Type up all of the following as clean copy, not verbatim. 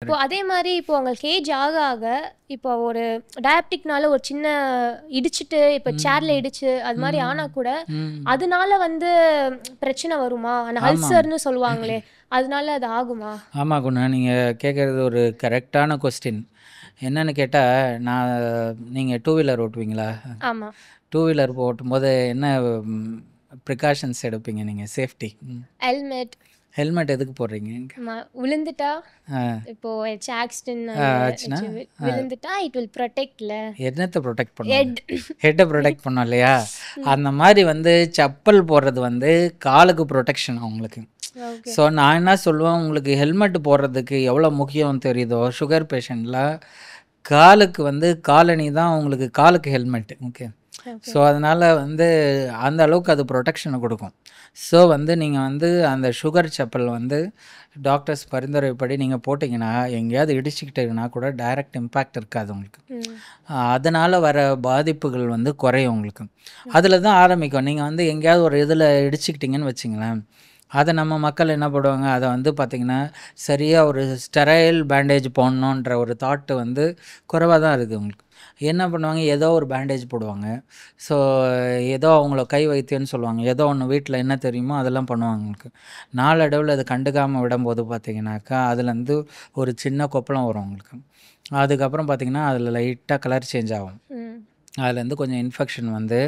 இப்போ அதே மாதிரி இப்போ உங்களுக்கு ஏஜ் ஆக ஆக இப்போ ஒரு டயபெட்டிக்னால ஒரு சின்ன இடிச்சிட்டு இப்போ சேர்ல இடிச்சு அது மாதிரி ஆனா கூட அதனால வந்து பிரச்சனை வருமா? அந்த அல்சர்னு சொல்லுவாங்களே, அதனால அது ஆகுமா? ஆமாம் குணா, நீங்கள் கேட்குறது ஒரு கரெக்டான கொஸ்டின். என்னன்னு கேட்டால், நீங்கள் டூ வீலர் ஓட்டுவீங்களா? ஆமா. டூ வீலர் ஓட்டும்போது என்ன ப்ரிகாஷன்ஸ் எடுப்பீங்க நீங்கள்? Safety helmet. ஹெல்மெட் எதுக்கு போடுறீங்க? விழுந்துட்டா இப்போ ஆக்சிடென்ட் ஆச்சுன்னா விழுந்துட்டா இட் வில் ப்ரொடெக்ட்ல. என்னத்தை ப்ரொடெக்ட் பண்ணுவோம்? ஹெட்டை ப்ரொடெக்ட் பண்ணோம் இல்லையா? அந்த மாதிரி வந்து செப்பல் போடுறது வந்து காலுக்கு ப்ரொடெக்ஷன் அவங்களுக்கு. ஸோ நான் என்ன சொல்லுவேன், உங்களுக்கு ஹெல்மெட் போடுறதுக்கு எவ்வளோ முக்கியம் தெரியுதோ, சுகர் பேஷண்ட்டில் காலுக்கு வந்து காலணி தான் உங்களுக்கு காலுக்கு ஹெல்மெட்டு. ஓகே. ஸோ அதனால் வந்து அந்த அளவுக்கு அது ப்ரொடெக்ஷனை கொடுக்கும். ஸோ வந்து நீங்கள் வந்து அந்த சுகர் செப்பல் வந்து டாக்டர்ஸ் பரிந்துரைப்படி நீங்கள் போட்டிங்கன்னா எங்கேயாவது இடிச்சுக்கிட்டீங்கன்னா கூட டைரக்ட் இம்பேக்ட் இருக்காது உங்களுக்கு. அதனால் வர பாதிப்புகள் வந்து குறையும் உங்களுக்கு. அதில் தான் ஆரம்பிக்கும். நீங்கள் வந்து எங்கேயாவது ஒரு இதில் இடிச்சுக்கிட்டிங்கன்னு வச்சிங்களேன், அதை நம்ம மக்கள் என்ன பண்ணுவாங்க, அதை வந்து பார்த்திங்கன்னா சரியாக ஒரு ஸ்டெரைல் பேண்டேஜ் போடணுன்ற ஒரு தாட்டு வந்து குறைவாக தான் இருக்குது உங்களுக்கு. என்ன பண்ணுவாங்க, ஏதோ ஒரு பேண்டேஜ் போடுவாங்க. ஸோ ஏதோ அவங்கள கை வைத்தியம்னு சொல்லுவாங்க, ஏதோ ஒன்று வீட்டில் என்ன தெரியுமோ அதெல்லாம் பண்ணுவாங்க உங்களுக்கு. நாளடைவில் அது கண்டுக்காமல் விடும்போது பார்த்திங்கனாக்கா அதுலேருந்து ஒரு சின்ன கொப்பளம் வரும் உங்களுக்கு. அதுக்கப்புறம் பார்த்திங்கன்னா அதில் லைட்டாக கலர் சேஞ்ச் ஆகும். அதுலேருந்து கொஞ்சம் இன்ஃபெக்ஷன் வந்து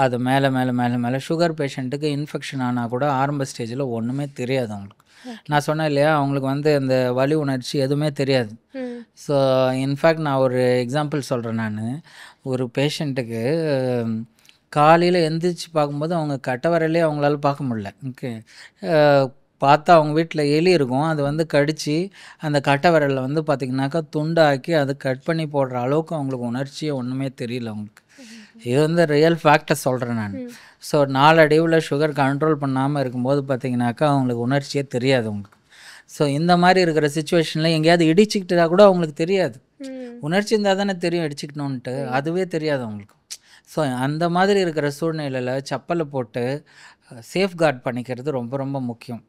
அது மேலே மேலே மேலே மேலே சுகர் பேஷண்ட்டுக்கு இன்ஃபெக்ஷன் ஆனால் கூட ஆரம்ப ஸ்டேஜில் ஒன்றுமே தெரியாது அவங்களுக்கு. நான் சொன்னேன் இல்லையா, அவங்களுக்கு வந்து அந்த வலி உணர்ச்சி எதுவுமே தெரியாது. ஸோ இன்ஃபேக்ட் நான் ஒரு எக்ஸாம்பிள் சொல்கிறேன். நான் ஒரு பேஷண்ட்டுக்கு காலையில் எந்திரிச்சு பார்க்கும்போது அவங்க கட்டவரையிலே அவங்களால பார்க்க முடியல. ஓகே. பார்த்தா அவங்க வீட்டில் எலி இருக்கும், அது வந்து கடித்து அந்த கட்டை விரலில் வந்து பார்த்திங்கனாக்கா துண்டாக்கி அது கட் பண்ணி போடுற அளவுக்கு அவங்களுக்கு உணர்ச்சியே ஒன்றுமே தெரியல அவங்களுக்கு. இது வந்து ரியல் ஃபேக்டை சொல்கிறேன் நான். ஸோ நாளடைவில் சுகர் கண்ட்ரோல் பண்ணாமல் இருக்கும்போது பார்த்திங்கனாக்கா அவங்களுக்கு உணர்ச்சியே தெரியாது அவங்களுக்கு. ஸோ இந்த மாதிரி இருக்கிற சுச்சுவேஷனில் எங்கேயாவது இடிச்சுக்கிட்டா கூட அவங்களுக்கு தெரியாது. உணர்ச்சி இருந்தால் தானே தெரியும் இடிச்சுக்கணுன்ட்டு, அதுவே தெரியாது அவங்களுக்கு. ஸோ அந்த மாதிரி இருக்கிற சூழ்நிலையில் செப்பலை போட்டு சேஃப்கார்ட் பண்ணிக்கிறது ரொம்ப ரொம்ப முக்கியம்.